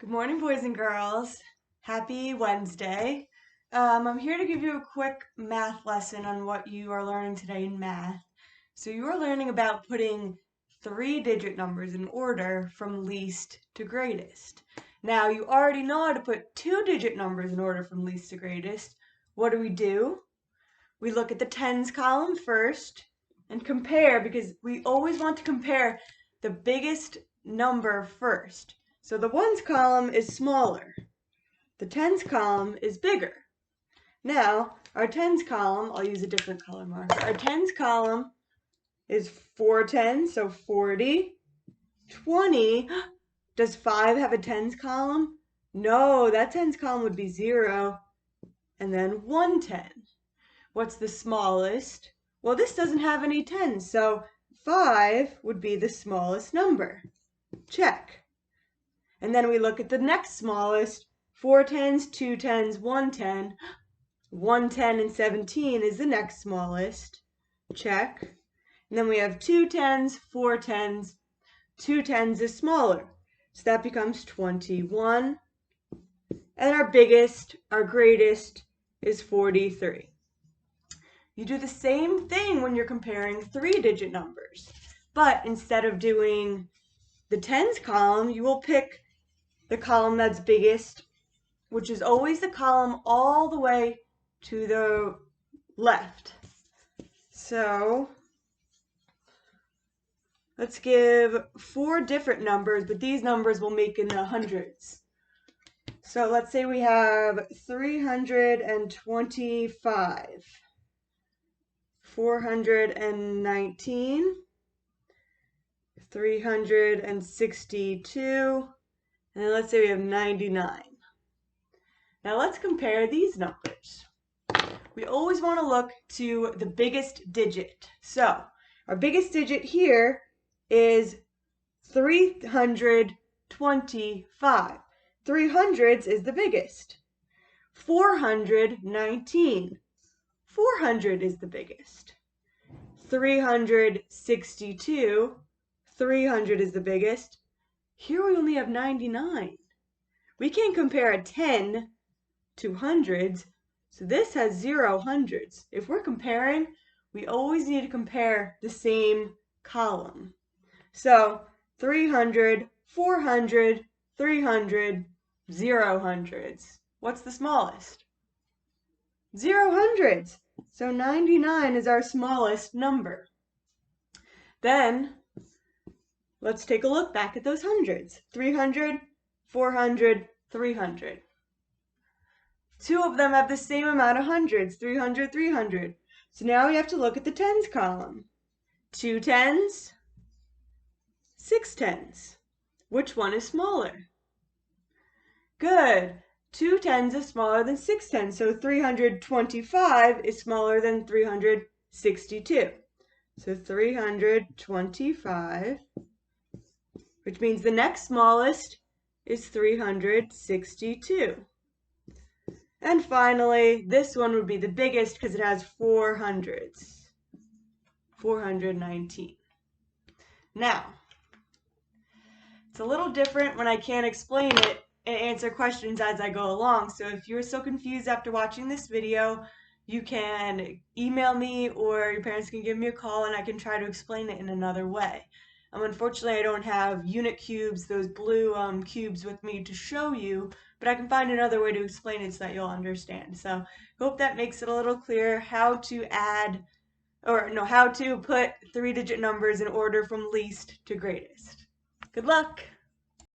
Good morning, boys and girls. Happy Wednesday. I'm here to give you a quick math lesson on what you are learning today in math. So you are learning about putting three-digit numbers in order from least to greatest. Now, you already know how to put two-digit numbers in order from least to greatest. What do? We look at the tens column first and compare, because we always want to compare the biggest number first. So the ones column is smaller. The tens column is bigger. Now, our tens column, I'll use a different color marker. Our tens column is 4 tens, so 40, 20. Does 5 have a tens column? No, that tens column would be 0, and then 110. What's the smallest? Well, this doesn't have any tens, so 5 would be the smallest number. Check. And then we look at the next smallest, 4 tens, 2 tens, 110. 110 and 17 is the next smallest. Check. And then we have 2 tens, 4 tens. 2 tens is smaller, so that becomes 21. And our biggest, our greatest, is 43. You do the same thing when you're comparing three-digit numbers. But instead of doing the tens column, you will pick the column that's biggest, which is always the column all the way to the left. So let's give 4 different numbers, but these numbers will make in the hundreds. So let's say we have 325, 419, 362, and then let's say we have 99. Now let's compare these numbers. We always want to look to the biggest digit. So our biggest digit here is 325. 300s is the biggest. 419. 400 is the biggest. 362. 300 is the biggest. Here we only have 99. We can't compare a 10 to hundreds, so this has 0 hundreds. If we're comparing, we always need to compare the same column. So 300, 400, 300, 0 hundreds. What's the smallest? 0 hundreds. So 99 is our smallest number. Then let's take a look back at those hundreds. 300, 400, 300. Two of them have the same amount of hundreds, 300, 300. So now we have to look at the tens column. 2 tens, 6 tens. Which one is smaller? Good. 2 tens is smaller than 6 tens, so 325 is smaller than 362. So 325, which means the next smallest is 362. And finally, this one would be the biggest because it has 4 hundreds. 419. Now, it's a little different when I can't explain it and answer questions as I go along. So if you're so confused after watching this video, you can email me or your parents can give me a call and I can try to explain it in another way. Unfortunately, I don't have unit cubes, those blue cubes with me to show you, but I can find another way to explain it so that you'll understand. So hope that makes it a little clearer how to how to put three-digit numbers in order from least to greatest. Good luck!